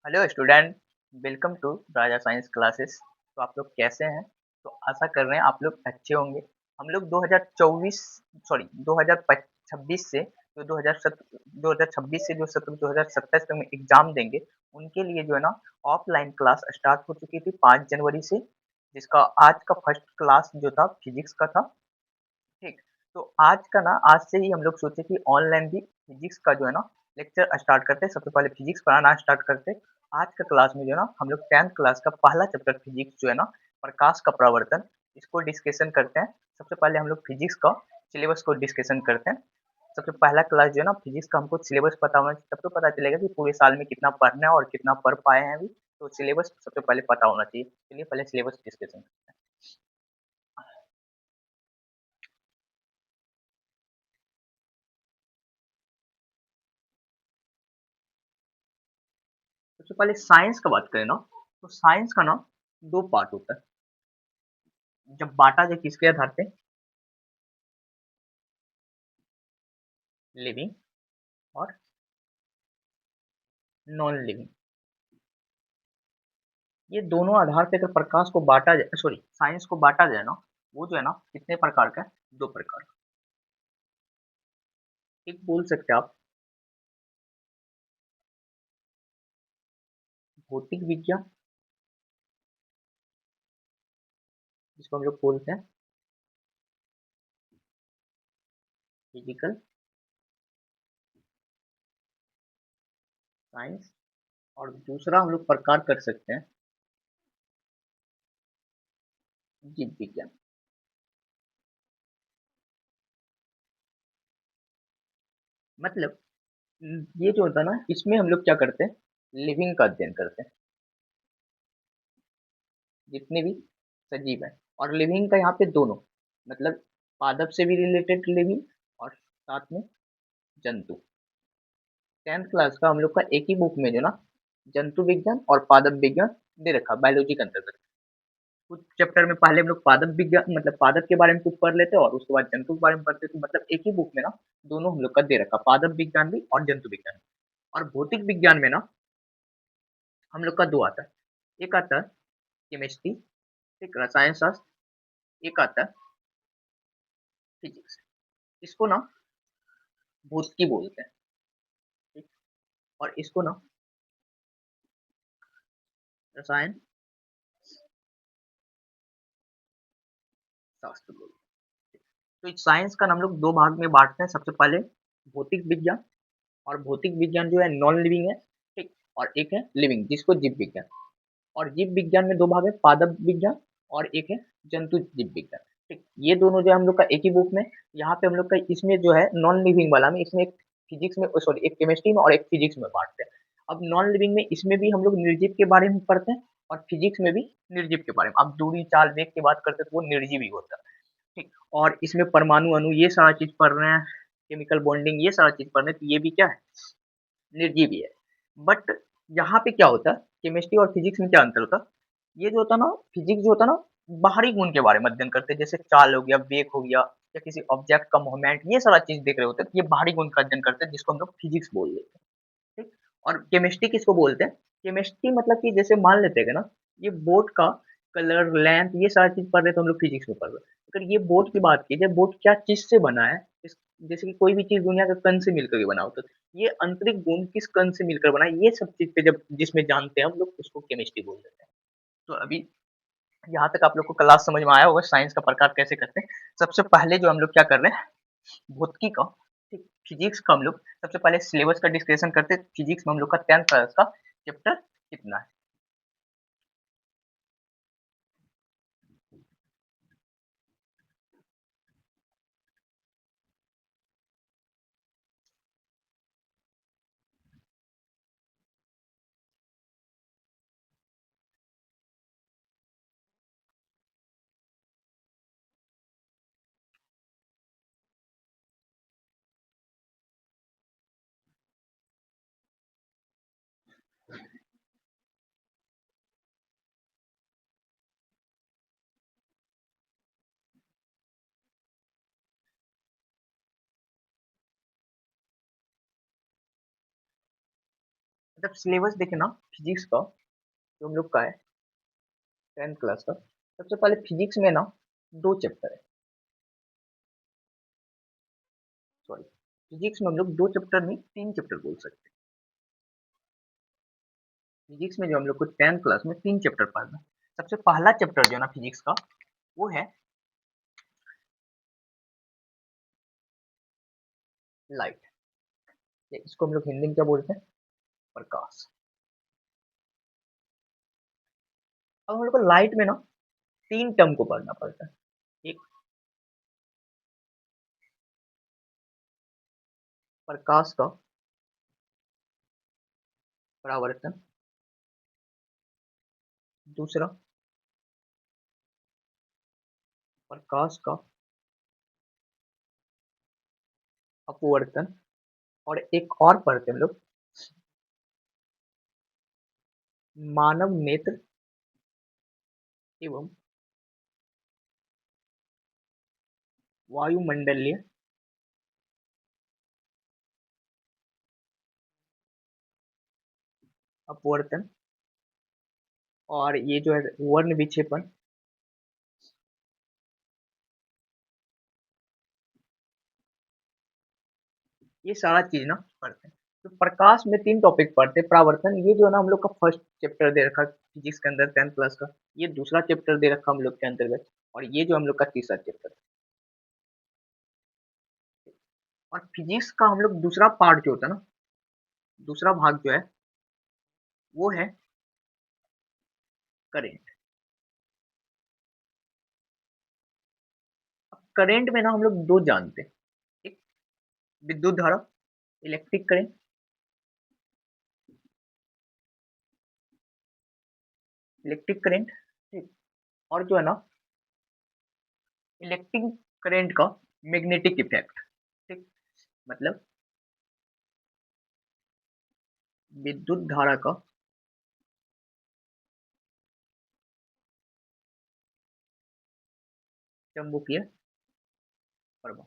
Hello student. Welcome to Raja science classes. तो आप लोग कैसे हैं? तो आशा कर रहे हैं आप लोग अच्छे होंगे। हम लोग 2024 सॉरी 2026 से जो 2026 से जो सत्र 2027 तक में एग्जाम देंगे, उनके लिए जो है ना ऑफलाइन क्लास स्टार्ट हो चुकी थी 5 जनवरी से, जिसका आज का फर्स्ट क्लास जो था फिजिक्स का था। ठीक। तो आज का ना आज से ही हम लोग सोचे कि ऑनलाइन भी फिजिक्स का जो है ना लेक्चर स्टार्ट करते हैं। सबसे पहले फिजिक्स पढ़ाना स्टार्ट करते हैं। आज का क्लास में जो है ना हम लोग 10th क्लास का पहला चैप्टर फिजिक्स जो है ना प्रकाश का प्रवर्तन, इसको डिस्कशन करते हैं। सबसे पहले हम लोग फिजिक्स का सिलेबस को डिस्कशन करते हैं। सबसे पहला क्लास जो है ना फिजिक्स का हमको सिलेबस पता होना चाहिए, तब तो पता चलेगा कि पूरे साल में कितना पढ़ना है और कितना पढ़ पाए हैं अभी। तो सिलेबस सबसे पहले पता होना चाहिए। चलिए पहले सिलेबस डिस्कशन करते हैं। सबसे पहले साइंस का बात करें ना, तो साइंस का ना दो पार्ट होता है। जब बांटा जाए किसके आधार पे, लिविंग और नॉन लिविंग, ये दोनों आधार पे अगर प्रकाश को बांटा जाए, सॉरी साइंस को बांटा जाए ना, वो जो है ना कितने प्रकार का है? दो प्रकार का। एक बोल सकते हैं आप भौतिक विज्ञान, जिसको हम लोग बोलते हैं फिजिकल साइंस, और दूसरा हम लोग प्रकार कर सकते हैं जीव विज्ञान। मतलब ये जो होता है ना, इसमें हम लोग क्या करते हैं, लिविंग का अध्ययन करते हैं, जितने भी सजीव हैं। और लिविंग का यहाँ पे दोनों, मतलब पादप से भी रिलेटेड लिविंग और साथ में जंतु। 10th क्लास का हम लोग का एक ही बुक में जो ना जंतु विज्ञान और पादप विज्ञान दे रखा, बायोलॉजी के अंतर्गत। कुछ चैप्टर में पहले हम लोग पादप विज्ञान मतलब पादप के बारे में कुछ पढ़ लेते हैं और उसके बाद जंतु के बारे में पढ़ते थे। मतलब एक ही बुक में ना दोनों हम लोग का दे रखा, पादप विज्ञान भी और जंतु विज्ञान भी। और भौतिक विज्ञान में ना हम लोग का दो आता है। एक आता है केमिस्ट्री, एक रसायन शास्त्र, एक आता है फिजिक्स। इसको ना भौतिकी बोलते हैं। ठीक? और इसको ना रसायन शास्त्र बोलते हैं। तो इस साइंस का हम लोग दो भाग में बांटते हैं। सबसे पहले भौतिक विज्ञान, और भौतिक विज्ञान जो है नॉन लिविंग है। ठीक। और एक है लिविंग, जिसको जीव विज्ञान। और जीव विज्ञान में दो भाग है, पादप विज्ञान और एक है जंतु जीव विज्ञान। ठीक, ये दोनों जो है हम लोग का एक ही बुक में। यहाँ पे हम लोग का इसमें जो है नॉन लिविंग वाला में, इसमें एक फिजिक्स में सॉरी एक केमिस्ट्री में और एक फिजिक्स में बांटते हैं। अब नॉन लिविंग में इसमें भी हम लोग निर्जीव के बारे में पढ़ते हैं और फिजिक्स में भी निर्जीव के बारे में। अब दूरी चाल वेग की बात करते हैं तो वो निर्जीव ही होता है। ठीक। और इसमें परमाणु अणु ये सारा चीज पढ़ रहे हैं, केमिकल बॉन्डिंग ये सारा चीज पढ़ रहे हैं, तो ये भी क्या है, निर्जीव ही है। बट यहाँ पे क्या होता है, केमिस्ट्री और फिजिक्स में क्या अंतर होता है, ये जो होता है ना फिजिक्स जो होता है ना बाहरी गुण के बारे में अध्ययन करते हैं, जैसे चाल हो गया, वेग हो गया, या किसी ऑब्जेक्ट का मूवमेंट, ये सारा चीज देख रहे होते हैं, तो ये बाहरी गुण का अध्ययन करते हैं, जिसको हम लोग फिजिक्स बोल देते हैं। ठीक। और केमिस्ट्री किसको बोलते हैं, केमिस्ट्री मतलब कि जैसे मान लेते हैं ना, ये बोर्ड का कलर लेंथ ये सारी चीज पढ़ रहे तो हम लोग फिजिक्स में पढ़ रहे हैं। अगर ये बोर्ड की बात की जाए, बोर्ड क्या चीज से बना है, जैसे कि कोई भी चीज दुनिया का कण से मिलकर के बना होता है, ये आंतरिक गुण किस कण से मिलकर बना है, ये सब चीज पे जब जिसमें जानते हैं हम लोग, उसको केमिस्ट्री बोल देते हैं। तो अभी यहाँ तक आप लोग को क्लास समझ में आया होगा साइंस का प्रकार कैसे करते हैं। सबसे पहले जो हम लोग क्या कर रहे हैं, भौतिकी का, ठीक, फिजिक्स का हम लोग सबसे पहले सिलेबस का डिस्कशन करते हैं। फिजिक्स में हम लोग का 10th क्लास का चैप्टर कितना है। मतलब सिलेबस देखे ना फिजिक्स का, जो हम लोग का है 10th क्लास का, सबसे पहले फिजिक्स में ना 2 चैप्टर है। सॉरी, फिजिक्स में हम लोग 2 चैप्टर नहीं 3 चैप्टर बोल सकते हैं। फिजिक्स में जो हम लोग को 10th क्लास में 3 चैप्टर पढ़ना है। सबसे पहला चैप्टर जो है ना फिजिक्स का, वो है लाइट। इसको हम लोग हिंदी में क्या बोलते हैं? प्रकाश। अब हम लोग को लाइट में ना 3 टर्म को पढ़ना पड़ता है। एक प्रकाश का परावर्तन, दूसरा प्रकाश का अपवर्तन, और एक और पढ़ते हैं हम लोग मानव नेत्र एवं वायुमंडलीय अपवर्तन, और ये जो है वर्ण विक्षेपण। ये सारा चीज ना पढ़ते हैं। तो प्रकाश में 3 टॉपिक पढ़ते हैं। परावर्तन, ये जो है ना हम लोग का फर्स्ट चैप्टर दे रखा है फिजिक्स के अंदर 10th क्लास का। ये दूसरा चैप्टर दे रखा हम लोग के अंतर्गत, और ये जो हम लोग का तीसरा चैप्टर है। और फिजिक्स का हम लोग दूसरा पार्ट जो होता है ना, दूसरा भाग जो है वो है करेंट। अब करेंट में ना हम लोग 2 जानते हैं। एक विद्युत धारा, इलेक्ट्रिक करेंट। इलेक्ट्रिक करंट, ठीक। और जो है ना इलेक्ट्रिक करंट का मैग्नेटिक इफेक्ट, ठीक। मतलब विद्युत धारा का चुंबकीय प्रभाव।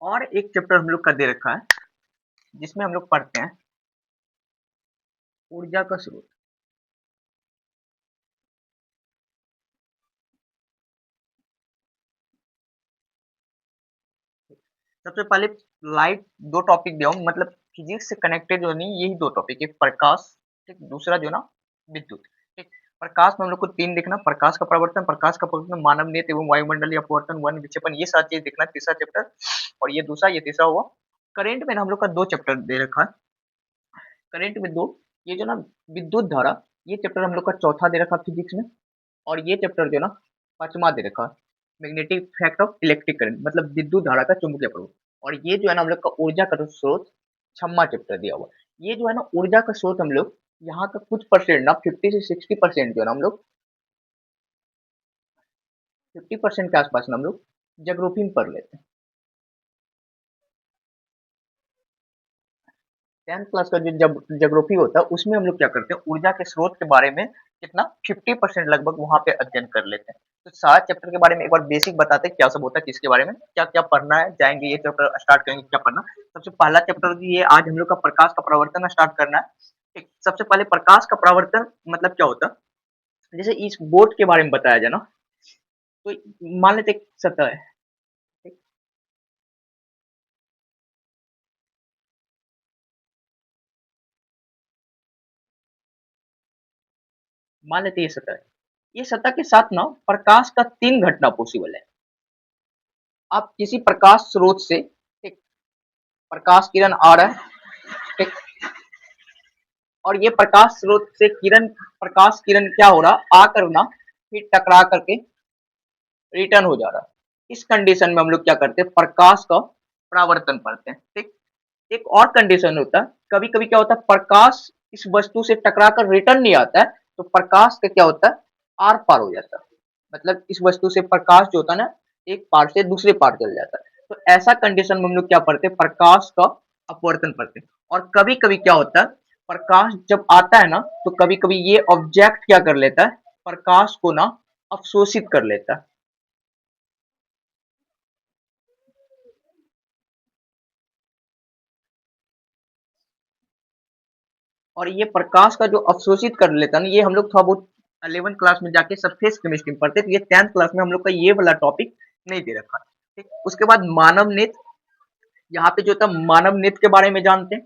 और एक चैप्टर हम लोग का दे रखा है जिसमें हम लोग पढ़ते हैं ऊर्जा का स्रोत। सबसे पहले लाइट 2 टॉपिक दिया हूँ, मतलब फिजिक्स से कनेक्टेड जो नहीं, यही 2 टॉपिक, एक प्रकाश, ठीक। दूसरा जो ना विद्युत, ठीक। प्रकाश में हम लोग को 3 देखना, प्रकाश का प्रवर्तन, मानव नेत्र एवं वायुमंडलीय अपवर्तन, वर्ण विक्षेपण, ये सारी चीज देखना तीसरा चैप्टर। और ये दूसरा, ये तीसरा हुआ। करंट में ना हम लोग का 2 चैप्टर दे रखा है। करंट में 2, ये जो ना विद्युत धारा, ये चैप्टर हम लोग का चौथा दे रखा है फिजिक्स में। और ये चैप्टर जो ना 5वां दे रखा है, magnetic effect of electric current, मतलब विद्युत धारा का चुंबकीय प्रभाव। और ये जो है ना हम लोग का ऊर्जा का स्रोत 6वां चैप्टर दिया हुआ। ये जो है ना ऊर्जा का स्रोत हम लोग यहाँ का कुछ परसेंट ना 50 से 60% जो है ना हम लोग 50% के आसपास ना हम लोग ज्योग्राफी में पढ़ लेते हैं। 10th क्लास का जो जब ज्योग्राफी होता है उसमें हम लोग क्या करते हैं, ऊर्जा के स्रोत के बारे में कितना 50% लगभग वहां पे अध्ययन कर लेते हैं। तो सारा चैप्टर के बारे में एक बार बेसिक बताते हैं क्या सब होता है, किसके बारे में क्या क्या पढ़ना है। जाएंगे ये चैप्टर स्टार्ट करेंगे क्या पढ़ना। सबसे पहला चैप्टर ये आज हम लोग का प्रकाश का परावर्तन स्टार्ट करना है, ठीक। सबसे पहले प्रकाश का परावर्तन मतलब क्या होता है, जैसे इस बोर्ड के बारे में बताया जाए ना, तो मान लेते एक सतह है, ठीक। मान लेते ये सतह है। ये सतह के साथ ना प्रकाश का 3 घटना पॉसिबल है। आप किसी प्रकाश स्रोत से, ठीक, प्रकाश किरण आ रहा है, ठीक। और ये प्रकाश स्रोत से प्रकाश किरण क्या हो रहा, आकर ना फिर टकरा करके रिटर्न हो जा रहा है। इस कंडीशन में हम लोग क्या करते हैं, प्रकाश का परावर्तन पढ़ते हैं, ठीक। एक और कंडीशन होता है, कभी कभी क्या होता है प्रकाश इस वस्तु से टकरा कर रिटर्न नहीं आता है, तो प्रकाश का क्या होता है आर पार हो जाता है। मतलब इस वस्तु से प्रकाश जो होता है ना एक पार से दूसरे पार चल जाता है। तो ऐसा कंडीशन में हम लोग क्या पढ़ते हैं, प्रकाश का अपवर्तन पढ़ते हैं। और कभी कभी क्या होता है, प्रकाश जब आता है ना तो कभी कभी ये ऑब्जेक्ट क्या कर लेता है, प्रकाश को ना अवशोषित कर लेता है। और ये प्रकाश का जो अवशोषित कर लेता है ना, ये हम लोग थोड़ा बहुत 11th क्लास में जाके सरफेस केमिस्ट्री में पढ़ते, तो ये 10th क्लास में हम लोग का ये वाला टॉपिक नहीं दे रखा है। ठीक, उसके बाद मानव नेत्र, यहाँ पे जो था मानव नेत्र के बारे में जानते हैं।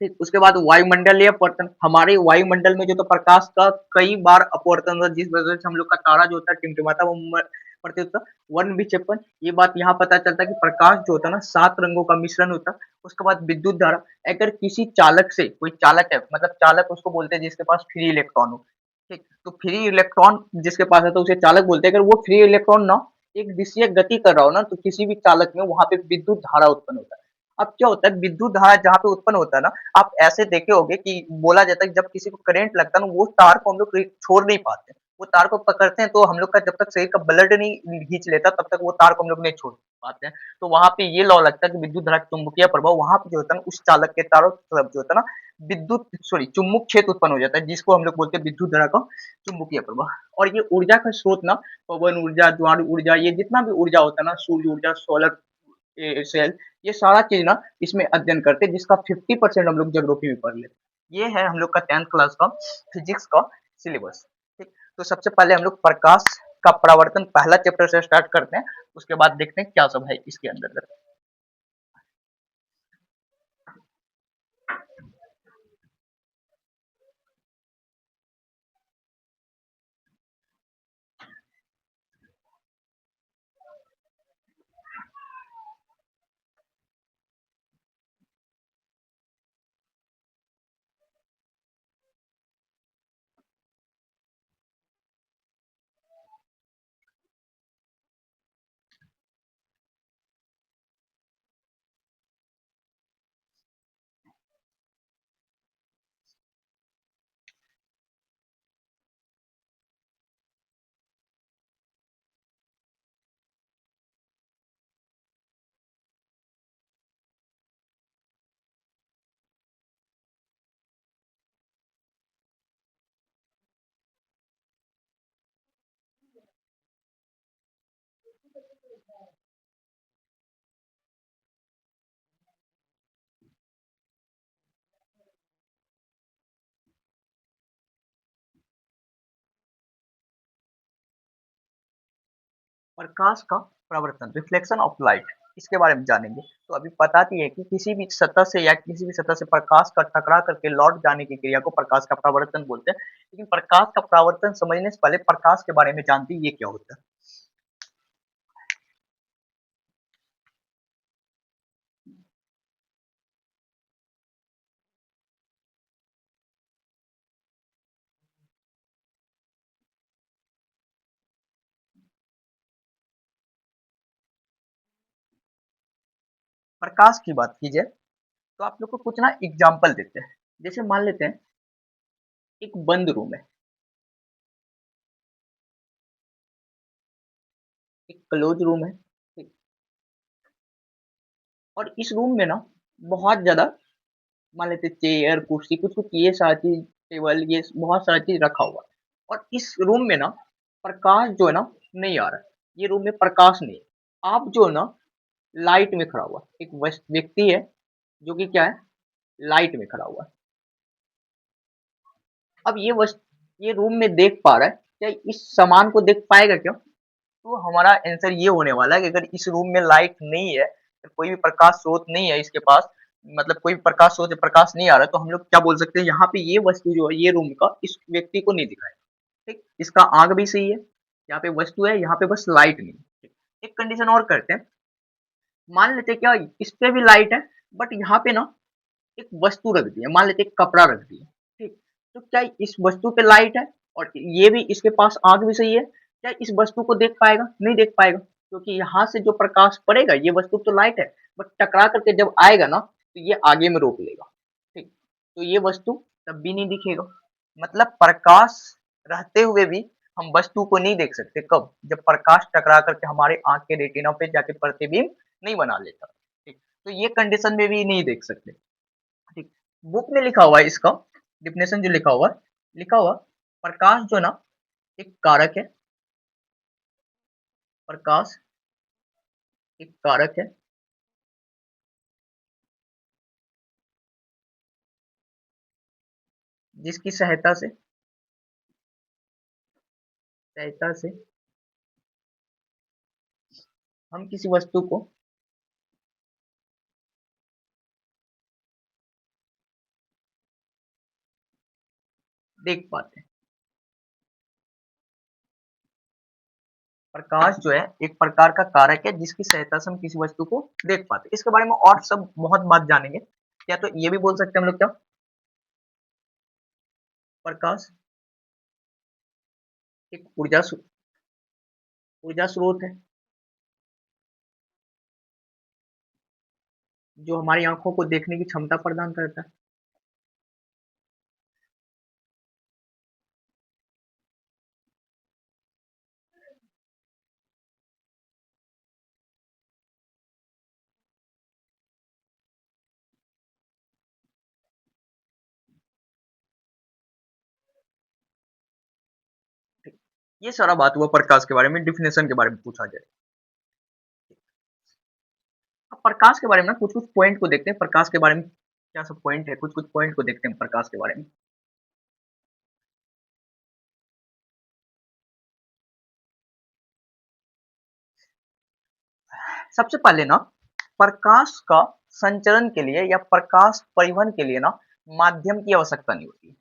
ठीक, उसके बाद वायुमंडलीय अपवर्तन, हमारे वायुमंडल में जो तो प्रकाश का कई बार अपवर्तन होता है, जिस वजह से हम लोग का तारा जो होता है टिमटिमाता वो पड़ते होता है। वर्ण विक्षेपण, ये बात यहाँ पता चलता है कि प्रकाश जो होता है ना 7 रंगों का मिश्रण होता है। उसके बाद विद्युत धारा, अगर किसी चालक से, कोई चालक है मतलब चालक उसको बोलते हैं जिसके पास फ्री इलेक्ट्रॉन हो। ठीक, तो फ्री इलेक्ट्रॉन जिसके पास है तो उसे चालक बोलते हैं। अगर वो फ्री इलेक्ट्रॉन ना एक दिशीय गति कर रहा हो ना, तो किसी भी चालक में वहां पे विद्युत धारा उत्पन्न होता है। अब क्या होता है, विद्युत धारा जहाँ पे उत्पन्न होता है ना, आप ऐसे देखे होंगे कि बोला जाता है कि जब किसी को करंट लगता है ना, वो तार को हम लोग छोड़ नहीं पाते, वो तार को पकड़ते हैं तो हम लोग का जब तक शरीर का ब्लड नहीं खींच लेता तब तक वो तार को हम लोग नहीं छोड़ पाते हैं। तो वहां पे ये लॉ लगता है कि विद्युत धारा चुंबकीय प्रभाव वहां पे जो होता है ना, उस चालक के तारों तरफ जो होता है ना विद्युत सॉरी चुम्बक क्षेत्र उत्पन्न हो जाता है, जिसको हम लोग बोलते हैं विद्युत धारा का चुंबकीय प्रभाव। और ये ऊर्जा का स्रोत ना, पवन ऊर्जा, ज्वार ऊर्जा, ये जितना भी ऊर्जा होता है ना, सूर्य ऊर्जा, सोलर सेल, ये सारा चीज ना इसमें अध्ययन करते हैं, जिसका 50% हम लोग ज्योग्राफी में पढ़ लेते। ये है हम लोग का 10th क्लास का फिजिक्स का सिलेबस। ठीक, तो सबसे पहले हम लोग प्रकाश का परावर्तन पहला चैप्टर से स्टार्ट करते हैं, उसके बाद देखते हैं क्या सब है इसके अंदर। प्रकाश का परावर्तन, रिफ्लेक्शन ऑफ लाइट, इसके बारे में जानेंगे। तो अभी बताती है कि किसी भी सतह से या किसी भी सतह से प्रकाश का टकरा करके लौट जाने की क्रिया को प्रकाश का परावर्तन बोलते हैं। लेकिन प्रकाश का परावर्तन समझने से पहले प्रकाश के बारे में जानती है, ये क्या होता है। प्रकाश की बात की जाए तो आप लोग को कुछ ना एग्जाम्पल देते हैं। जैसे मान लेते हैं एक बंद रूम है, एक क्लोज रूम है, ठीक? और इस रूम में ना बहुत ज्यादा, मान लेते चेयर कुर्सी कुछ कुछ ये सारी चीज, टेबल, ये बहुत सारी चीज रखा हुआ है। और इस रूम में ना प्रकाश जो है ना नहीं आ रहा है, ये रूम में प्रकाश नहीं है। आप जो है ना लाइट में खड़ा हुआ है, एक व्यक्ति है जो कि क्या है, लाइट में खड़ा हुआ है। अब ये रूम में देख पा रहा है, क्या इस सामान को देख पाएगा क्या? तो हमारा आंसर ये होने वाला है कि अगर इस रूम में लाइट नहीं है, कोई भी प्रकाश स्रोत नहीं है इसके पास, मतलब कोई भी प्रकाश स्रोत से प्रकाश नहीं आ रहा है, तो हम लोग क्या बोल सकते हैं, यहाँ पे ये वस्तु जो है ये रूम का इस व्यक्ति को नहीं दिखाएगा। ठीक, इसका आंख भी सही है, यहाँ पे वस्तु है, यहाँ पे बस लाइट नहीं है। एक कंडीशन और करते हैं, मान लेते हैं क्या इस पे भी लाइट है, बट यहाँ पे ना एक वस्तु रख दी है, मान लेते हैं कपड़ा रख दिया। ठीक, तो क्या इस वस्तु पे लाइट है, और ये भी इसके पास आंख भी सही है, क्या इस वस्तु को देख पाएगा? नहीं देख पाएगा, क्योंकि यहाँ से जो प्रकाश पड़ेगा, ये वस्तु तो लाइट है, बट टकरा करके जब आएगा ना तो ये आगे में रोक लेगा। ठीक, तो ये वस्तु तब भी नहीं दिखेगा। मतलब प्रकाश रहते हुए भी हम वस्तु को नहीं देख सकते, कब? जब प्रकाश टकरा करके हमारे आंख के रेटिना पे जाके प्रतिबिंब नहीं बना लेता। ठीक, तो ये कंडीशन में भी नहीं देख सकते। ठीक, बुक में लिखा हुआ है इसका डिफिनेशन जो लिखा हुआ प्रकाश जो ना एक कारक है, प्रकाश एक कारक है जिसकी सहायता से हम किसी वस्तु को देख पाते हैं। प्रकाश जो है एक प्रकार का कारक है जिसकी सहायता से हम किसी वस्तु को देख पाते हैं। इसके बारे में और सब बहुत बात जानेंगे। क्या तो ये भी बोल सकते हैं हम लोग क्या प्रकाश एक ऊर्जा स्रोत है जो हमारी आंखों को देखने की क्षमता प्रदान करता है। ये सारा बात हुआ प्रकाश के बारे में, डिफिनेशन के बारे में पूछा जाए। अब प्रकाश के बारे में कुछ कुछ पॉइंट को देखते हैं। प्रकाश के बारे में क्या सब पॉइंट है, कुछ कुछ पॉइंट को देखते हैं प्रकाश के बारे में। सबसे पहले ना प्रकाश का संचरण के लिए या प्रकाश परिवहन के लिए ना माध्यम की आवश्यकता नहीं होती।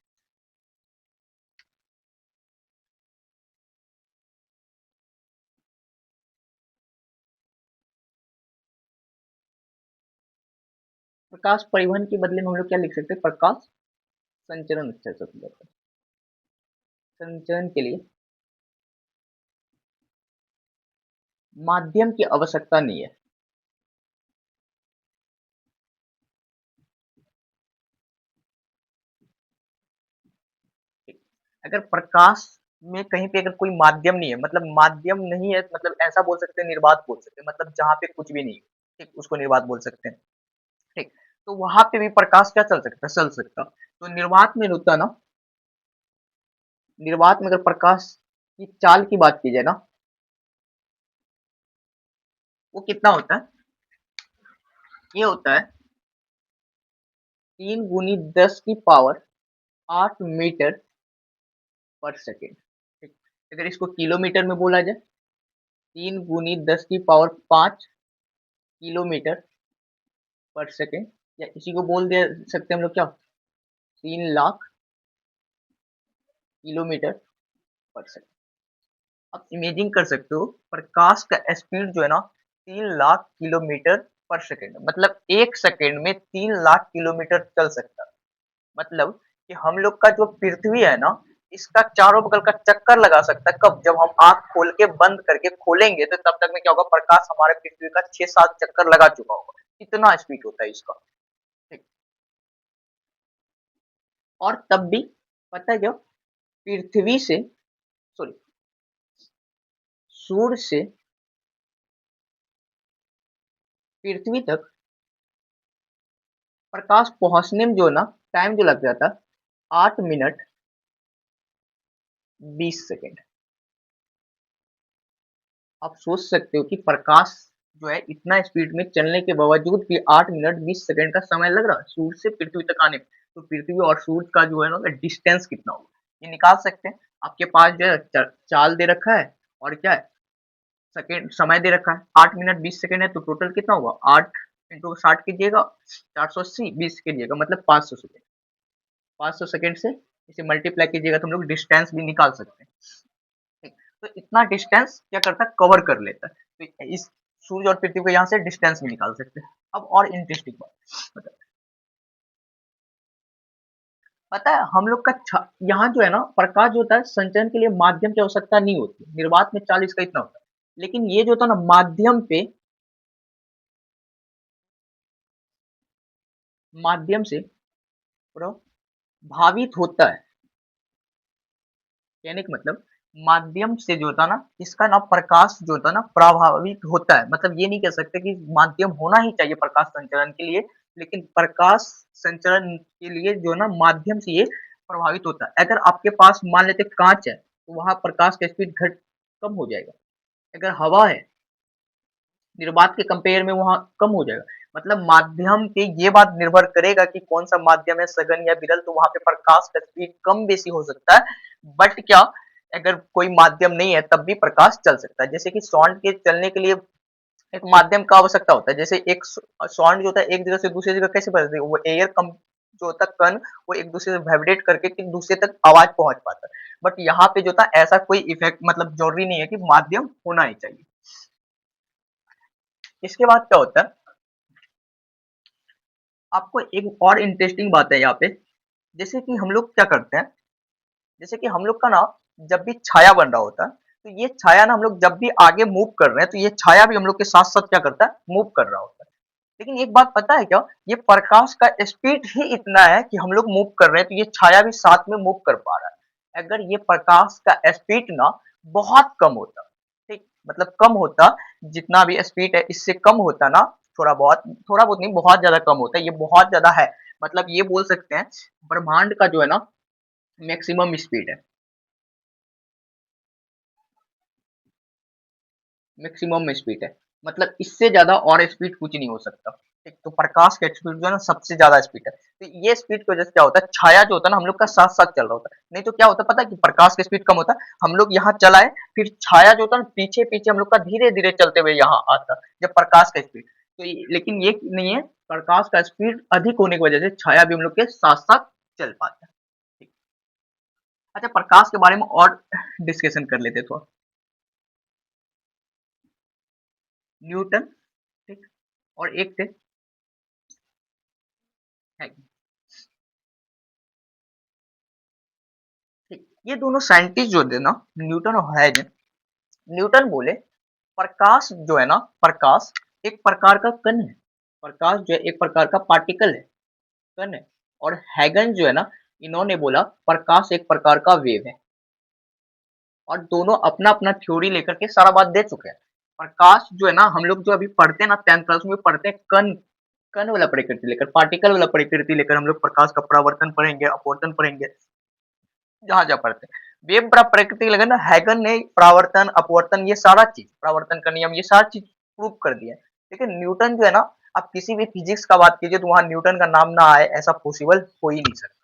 प्रकाश परिवहन के बदले में हम लोग क्या लिख सकते हैं, प्रकाश संचरण अच्छा से संचरण के लिए माध्यम की आवश्यकता नहीं है। अगर प्रकाश में कहीं पे अगर कोई माध्यम नहीं है, मतलब माध्यम नहीं है, मतलब ऐसा बोल सकते हैं, निर्वात बोल सकते हैं, मतलब जहाँ पे कुछ भी नहीं है, ठीक, उसको निर्वात बोल सकते हैं। ठीक, तो वहां पे भी प्रकाश क्या चल सकता। तो निर्वात में होता ना, निर्वात में अगर प्रकाश की चाल की बात की जाए ना, वो कितना होता है, ये होता है 3 × 10⁸ मीटर पर सेकेंड। ठीक, अगर इसको किलोमीटर में बोला जाए, 3 × 10⁵ किलोमीटर पर सेकेंड, या इसी को बोल दे सकते हैं हम लोग क्या, 3 लाख किलोमीटर पर सेकेंड। आप इमेजिन कर सकते हो प्रकाश का स्पीड जो है ना 3 लाख किलोमीटर पर सेकेंड, मतलब 1 सेकेंड में 3 लाख किलोमीटर चल सकता है। मतलब कि हम लोग का जो पृथ्वी है ना, इसका चारों बगल का चक्कर लगा सकता है। कब, जब हम आंख खोल के बंद करके खोलेंगे तो तब तक में क्या होगा, प्रकाश हमारे पृथ्वी का 6-7 चक्कर लगा चुका होगा। इतना स्पीड होता है इसका। ठीक, और तब भी पता है क्या, पृथ्वी से, सॉरी, सूर्य से पृथ्वी तक प्रकाश पहुंचने में जो ना टाइम जो लग जाता, 8 मिनट 20 सेकेंड। आप सोच सकते हो कि प्रकाश जो है इतना स्पीड में चलने के बावजूद भी 8 मिनट 20 सेकेंड का समय लग रहा है सूर्य से पृथ्वी तक आने में। तो पृथ्वी और सूर्य का जो है ना डिस्टेंस कितना होगा, ये निकाल सकते हैं। आपके पास जो है चाल दे रखा है, और क्या है, सेकेंड समय दे रखा है, 8 मिनट 20 सेकेंड है, तो टोटल कितना होगा, 8 × 60 कीजिएगा, 480, 20 कीजिएगा, मतलब 500 सेकेंड। 500 सेकेंड से इसे मल्टीप्लाई कीजिएगा तो हम लोग डिस्टेंस भी निकाल सकते हैं। ठीक, तो इतना डिस्टेंस क्या करता है, कवर कर लेता है। तो इस सूर्य और पृथ्वी को यहाँ से डिस्टेंस भी निकाल सकते हैं। अब और इंटरेस्टिंग बात, पता है हम लोग का यहाँ जो है ना प्रकाश जो होता है संचरण के लिए माध्यम की आवश्यकता नहीं होती, निर्वात में 40 का इतना होता है। लेकिन ये जो होता है ना माध्यम से प्रभावित होता है। कहने का मतलब माध्यम से जो होता है ना, इसका ना प्रकाश जो होता है ना प्रभावित होता है। मतलब ये नहीं कह सकते कि माध्यम होना ही चाहिए प्रकाश संचरण के लिए, लेकिन प्रकाश संचरण के लिए जो है ना माध्यम से ये प्रभावित होता है। अगर आपके पास मान लेते काँच है, तो वहाँ प्रकाश का स्पीड घट कम हो जाएगा। अगर हवा है, निर्वात के कंपेयर में वहाँ कम हो जाएगा। मतलब माध्यम पे ये बात निर्भर करेगा कि कौन सा माध्यम है, सघन या विरल, तो वहाँ पे प्रकाश का स्पीड कम बेसी हो सकता है। बट क्या, अगर कोई माध्यम नहीं है तब भी प्रकाश चल सकता है। जैसे कि साउंड के चलने के लिए एक माध्यम का आवश्यकता होता है। जैसे एक साउंड जो होता है एक जगह से दूसरी जगह कैसे बदलती है, वो एयर कम जो होता है कण, वो एक दूसरे से वाइब्रेट करके एक दूसरे तक आवाज पहुंच पाता है। बट यहाँ पे जो था ऐसा कोई इफेक्ट मतलब जरूरी नहीं है कि माध्यम होना ही चाहिए। इसके बाद क्या होता है, आपको एक और इंटरेस्टिंग बात है यहाँ पे। जैसे कि हम लोग क्या करते हैं, जैसे कि हम लोग का ना जब भी छाया बन रहा होता है, तो ये छाया ना हम लोग जब भी आगे मूव कर रहे हैं, तो ये छाया भी हम लोग के साथ साथ क्या करता है, मूव कर रहा होता है। लेकिन एक बात पता है क्या, ये प्रकाश का स्पीड ही इतना है कि हम लोग मूव कर रहे हैं, तो ये छाया भी साथ में मूव कर पा रहा है। अगर ये प्रकाश का स्पीड ना बहुत कम होता, ठीक, मतलब कम होता, जितना भी स्पीड है इससे कम होता ना, थोड़ा बहुत नहीं, बहुत ज्यादा कम होता है, ये बहुत ज्यादा है। मतलब ये बोल सकते हैं ब्रह्मांड का जो है ना मैक्सिमम स्पीड है, मैक्सिमम स्पीड है। मतलब इससे ज्यादा और स्पीड कुछ नहीं हो सकता। एक तो प्रकाश का स्पीड जो है ना सबसे ज्यादा स्पीड है, तो ये स्पीड की वजह से क्या होता है, छाया जो होता है ना हम लोग का साथ साथ चल रहा होता है। नहीं तो क्या होता है पता है कि प्रकाश की स्पीड कम होता है, हम लोग यहाँ चलाए, फिर छाया जो होता है ना पीछे पीछे हम लोग का धीरे धीरे चलते हुए यहाँ आता जब प्रकाश का स्पीड, तो लेकिन ये नहीं है, प्रकाश का स्पीड अधिक होने की वजह से छाया भी हम लोग के साथ साथ चल पाता है। अच्छा, प्रकाश के बारे में और डिस्कशन कर लेते थोड़ा। न्यूटन, ठीक, और एक थे ठीक, ये दोनों साइंटिस्ट जो थे ना, न्यूटन और हाइजेन, न्यूटन बोले प्रकाश जो है ना, प्रकाश एक प्रकार का कण है, प्रकाश जो है एक प्रकार का पार्टिकल है, कण है। और हैगन जो है ना, इन्होंने बोला प्रकाश एक प्रकार का वेव है। और दोनों अपना अपना थ्योरी लेकर के सारा बात दे चुके हैं। प्रकाश जो है ना हम लोग जो अभी पढ़ते हैं ना 10th क्लास में पढ़ते हैं, कण, कण वाला प्रकृति लेकर, पार्टिकल वाला प्रकृति लेकर हम लोग प्रकाश का परावर्तन पढ़ेंगे, अपवर्तन पढ़ेंगे, जहाँ जहाँ पढ़ते हैं। वेव बड़ा प्रकृति लगे ना, हैगन ने परावर्तन अपवर्तन ये सारा चीज, परावर्तन का नियम ये सारा चीज प्रूव कर दिया है। लेकिन न्यूटन जो है ना, आप किसी भी फिजिक्स का बात कीजिए तो वहां न्यूटन का नाम ना आए, ऐसा पॉसिबल हो ही नहीं सकता।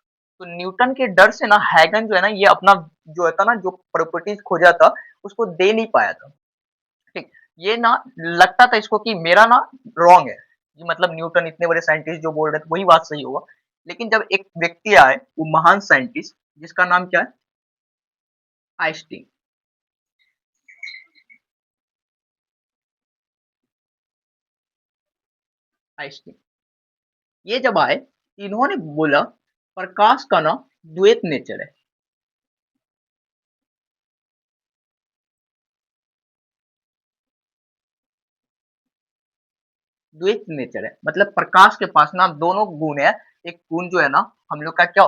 तो न्यूटन के डर से ना हैगन जो है ना ये अपना जो है था ना जो प्रॉपर्टीज खोजा था उसको दे नहीं पाया था। ठीक, ये ना लगता था इसको कि मेरा ना रॉन्ग है, कि मतलब न्यूटन इतने बड़े साइंटिस्ट जो बोल रहे थे वही बात सही होगा। लेकिन जब एक व्यक्ति आए, वो महान साइंटिस्ट जिसका नाम क्या है, आइंस्टीन, आइंस्टीन, ये जब आए इन्होंने बोला प्रकाश का ना द्वैत नेचर है। द्वैत नेचर है मतलब प्रकाश के पास ना दोनों गुण है। एक गुण जो है ना हम लोग का क्या,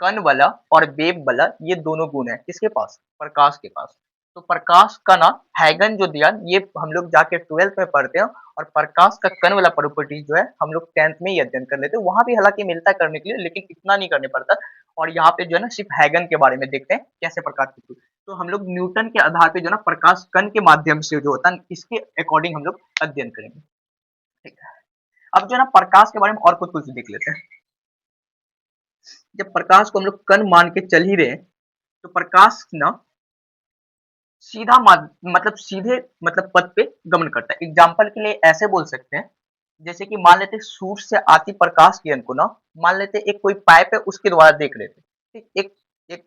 कण वाला और वेव वाला, ये दोनों गुण है किसके पास, प्रकाश के पास। तो प्रकाश का ना हैगन जो दिया ये हम लोग जाके 12th में पढ़ते हैं। और प्रकाश का कण वाला प्रॉपर्टी जो है हम लोग 10th में ही अध्ययन कर लेते हैं, वहां भी हालांकि मिलता है करने के लिए लेकिन इतना नहीं करने पड़ता। और यहाँ पे जो है ना सिर्फ हैगन के बारे में देखते हैं कैसे प्रकाश की, तो हम लोग न्यूटन के आधार पे जो है ना प्रकाश कण के माध्यम से जो होता है इसके अकॉर्डिंग हम लोग अध्ययन करेंगे। ठीक है, अब जो है ना प्रकाश के बारे में और कुछ कुछ देख लेते हैं। जब प्रकाश को हम लोग कण मान के चल ही रहे हैं, तो प्रकाश ना सीधा मतलब सीधे मतलब पथ पे गमन करता है। एग्जाम्पल के लिए ऐसे बोल सकते हैं, जैसे कि मान लेते सूर्य से आती प्रकाश किरण को ना, मान लेते एक कोई पाइप है उसके द्वारा देख रहे थे, ठीक, एक एक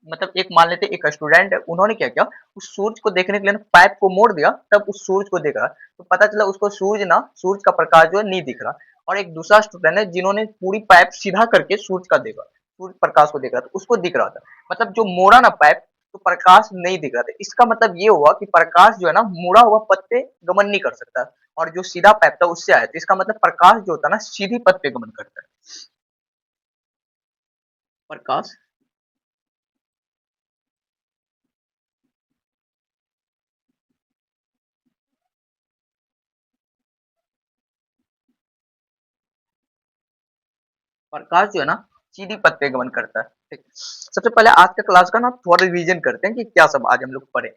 मतलब एक मान लेते एक स्टूडेंट है, उन्होंने क्या किया, उस सूरज को देखने के लिए ना पाइप को मोड़ दिया, तब उस सूरज को देख रहा, तो पता चला उसको सूरज का प्रकाश जो है नहीं दिख रहा। और एक दूसरा स्टूडेंट है जिन्होंने पूरी पाइप सीधा करके सूरज का देखा, सूरज प्रकाश को देख रहा था, उसको दिख रहा था। मतलब जो मोड़ा ना पाइप, तो प्रकाश नहीं दिख रहा था। इसका मतलब ये हुआ कि प्रकाश जो है ना मुड़ा हुआ पथ पे गमन नहीं कर सकता, और जो सीधा पाइप था उससे आया था। इसका मतलब प्रकाश जो होता है ना सीधी पथ पे गमन करता है। प्रकाश प्रकाश जो है ना सीधी पथ पे गमन करता है। ठीक, सबसे पहले आज के क्लास का ना थोड़ा रिवीजन करते हैं कि क्या सब आज हम लोग पढ़े।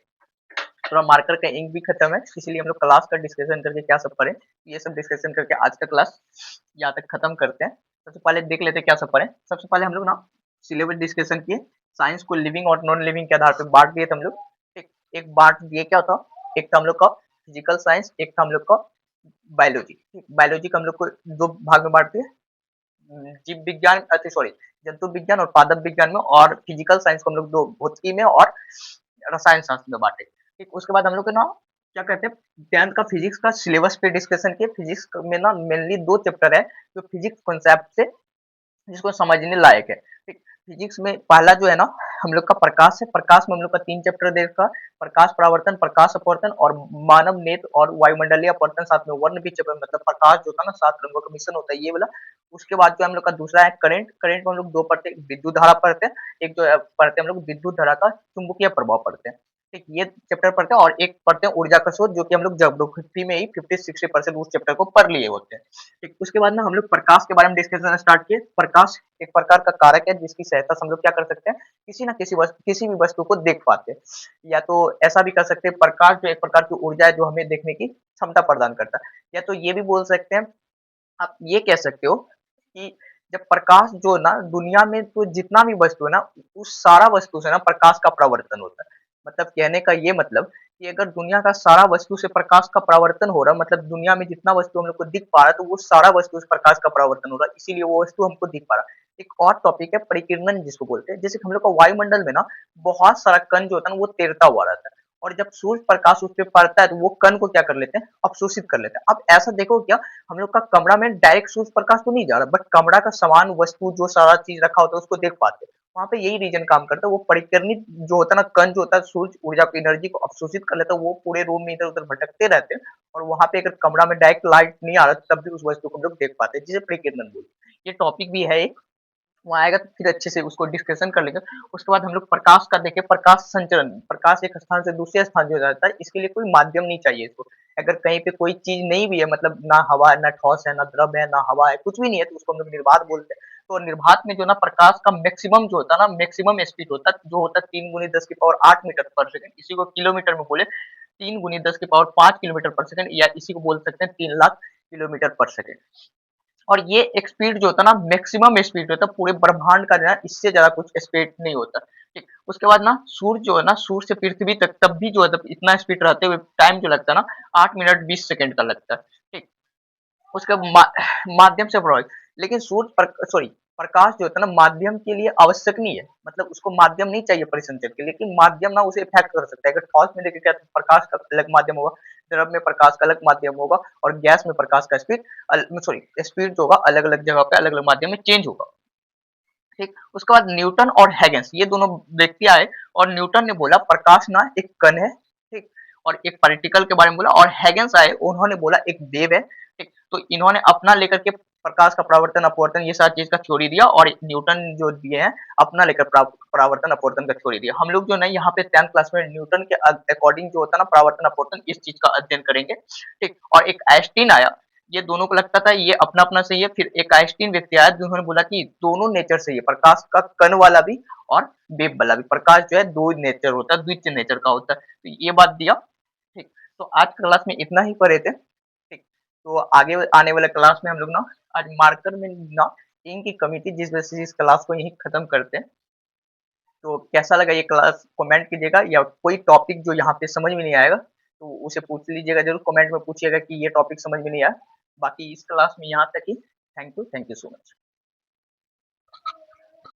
थोड़ा मार्कर का इंक भी खत्म है, इसलिए हम लोग क्लास का डिस्कशन करके क्या सब पढ़े, ये सब डिस्कशन करके आज का क्लास यहाँ तक खत्म करते हैं। सबसे पहले देख लेते हैं क्या सब पढ़े। सबसे पहले हम लोग ना सिलेबस डिस्कशन किए, साइंस को लिविंग और नॉन लिविंग के आधार पर बांट दिए थे हम लोग। एक एक बांट दिए क्या था, एक था हम लोग का फिजिकल साइंस, एक था हम लोग का बायोलॉजी। बायोलॉजी को हम लोग को दो भाग में बांट दिया, जीव विज्ञान सॉरी जंतु विज्ञान और पादप विज्ञान में, और फिजिकल साइंस को हम लोग दो भौतिकी में और रसायन शास्त्र में बांटे। ठीक, उसके बाद हम लोग ना क्या कहते हैं, 10th का फिजिक्स का सिलेबस पे डिस्कशन किए। फिजिक्स में ना मेनली दो चैप्टर है जो फिजिक्स कॉन्सेप्ट से जिसको समझने लायक है। ठीक, फिजिक्स में पहला जो है ना हम लोग का प्रकाश है। प्रकाश में हम लोग का 3 चैप्टर देखा, प्रकाश परावर्तन, प्रकाश अपवर्तन और मानव नेत्र और वायुमंडलीय अपवर्तन, साथ में वर्ण भी चैप्टर, मतलब प्रकाश जो था ना 7 रंगों का मिश्रण होता है ये वाला। उसके बाद जो हम लोग का दूसरा है करंट। करंट में हम लोग 2 पढ़ते हैं, विद्युत धारा पढ़ते हैं, एक जो है पढ़ते हैं हम लोग विद्युत धारा का चुंबकीय प्रभाव पढ़ते हैं। ठीक, ये चैप्टर पढ़ते हैं, और एक पढ़ते हैं ऊर्जा का स्रोत, जो कि हम लोग ज्योग्राफी में ही 50-60% उस चैप्टर को पढ़ लिए होते हैं। ठीक, उसके बाद ना हम लोग प्रकाश के बारे में डिस्कशन स्टार्ट किए। प्रकाश एक प्रकार का कारक है जिसकी सहायता से हम लोग क्या कर सकते हैं, किसी ना किसी भी वस्तु को देख पाते हैं। या तो ऐसा भी कर सकते हैं, प्रकाश जो एक प्रकार की ऊर्जा है जो हमें देखने की क्षमता प्रदान करता है। या तो ये भी बोल सकते हैं, आप ये कह सकते हो कि जब प्रकाश जो है ना दुनिया में, तो जितना भी वस्तु है ना उस सारा वस्तु से ना प्रकाश का परावर्तन होता है। मतलब कहने का ये मतलब कि अगर दुनिया का सारा वस्तु से प्रकाश का परावर्तन हो रहा है, मतलब दुनिया में जितना वस्तु हम लोग को दिख पा रहा है, तो वो सारा वस्तु से प्रकाश का परावर्तन हो रहा है, इसीलिए वो वस्तु हमको दिख पा रहा है। एक और टॉपिक है परिकीर्णन जिसको बोलते हैं। जैसे कि हम लोग का वायुमंडल में ना बहुत सारा कण जो होता है ना वो तैरता हुआ रहता है, और जब सूर्य प्रकाश उस पे पड़ता है तो वो कण को क्या कर लेते हैं, अवशोषित कर लेते हैं। अब ऐसा देखो क्या, हम लोग का कमरा में डायरेक्ट सूर्य प्रकाश तो नहीं जा रहा, बट कमरा का सामान वस्तु जो सारा चीज रखा होता है उसको देख पाते हैं। वहां पे यही रीजन काम करता है, वो परिकर्णित जो होता है ना कण जो होता है सूर्य ऊर्जा की एनर्जी को अवशोषित कर लेता है, वो पूरे रूम में इधर उधर भटकते रहते हैं, और वहां पे अगर कमरा में डायरेक्ट लाइट नहीं आ रहा तब भी उस वस्तु को हम लोग देख पाते हैं, जिसे परिकीर्णन बोलते हैं। ये टॉपिक भी है एक, वो आएगा तो फिर अच्छे से उसको डिस्कशन कर लेंगे। उसके बाद हम लोग प्रकाश का देखें, प्रकाश संचरण। प्रकाश एक स्थान से दूसरे स्थान जो जाता है, इसके लिए कोई माध्यम नहीं चाहिए इसको। अगर कहीं पे कोई चीज नहीं भी है, मतलब ना हवा है, ना ठोस है, ना द्रव है, ना हवा है, कुछ भी नहीं है, तो उसको हम लोग निर्वात बोलते हैं। तो निर्वात में जो ना प्रकाश का मैक्सिमम जो होता है ना, मैक्सिमम स्पीड होता है, जो होता है 3 × 10⁻⁸ मीटर पर सेकंड। इसी को किलोमीटर में बोले 3 × 10⁵5 किलोमीटर पर सेकंड, या इसी को बोल सकते हैं 3 लाख किलोमीटर पर सेकंड। और ये एक स्पीड जो होता है ना मैक्सिमम स्पीड होता है पूरे ब्रह्मांड का, जो है इससे ज्यादा कुछ स्पीड नहीं होता। ठीक, उसके बाद ना सूर्य जो है ना, सूर्य से पृथ्वी तक तब भी जो है इतना स्पीड रहते हुए टाइम जो लगता है ना 8 मिनट 20 सेकंड का लगता है। ठीक, उसके माध्यम से प्रभावित, लेकिन सॉरी प्रकाश जो होता है ना माध्यम के लिए आवश्यक नहीं है, मतलब उसको माध्यम नहीं चाहिए परिसंचरण के लिए, लेकिन माध्यम ना उसे इफेक्ट कर सकता है। अगर ठोस में देखें क्या, तो प्रकाश का अलग माध्यम होगा, द्रव में प्रकाश का अलग माध्यम होगा, और गैस में प्रकाश का स्पीड जो होगा अलग अलग जगह पे अलग अलग माध्यम में चेंज होगा। ठीक, उसके बाद न्यूटन और हैगेंस ये दोनों व्यक्ति आए, और न्यूटन ने बोला प्रकाश ना एक कण है। ठीक, और एक पार्टिकल के बारे में बोला, और हैगेंस आए उन्होंने बोला एक वेव है। ठीक, तो इन्होंने अपना लेकर के प्रकाश का परावर्तन अपवर्तन ये सारी चीज का थ्योरी दिया, और न्यूटन जो दिए हैं अपना लेकर परावर्तन अपवर्तन का थ्योरी दिया। हम लोग जो नहीं यहाँ पे 10th क्लास में न्यूटन के अकॉर्डिंग जो होता है ना परावर्तन अपवर्तन इस चीज का अध्ययन करेंगे। ठीक, और एक आइंस्टीन आया, ये दोनों को लगता था ये अपना अपना सही है। फिर एक आइंस्टीन व्यक्ति आया जिन्होंने बोला कि दोनों नेचर सही है, प्रकाश का कण वाला भी और वेव वाला भी। प्रकाश जो है दो नेचर होता है, द्वितीय नेचर का होता है, तो ये बात दिया। ठीक, तो आज की क्लास में इतना ही पढ़े थे। ठीक, तो आगे आने वाले क्लास में हम लोग ना आज मार्कर में ना इंक की कमी थी, जिस वजह से इस क्लास को यही खत्म करते हैं। तो कैसा लगा ये क्लास कमेंट कीजिएगा, या कोई टॉपिक जो यहाँ पे समझ में नहीं आएगा तो उसे पूछ लीजिएगा, जरूर कमेंट में पूछिएगा कि ये टॉपिक समझ में नहीं आया। बाकी इस क्लास में यहाँ तक ही। Thank you so much.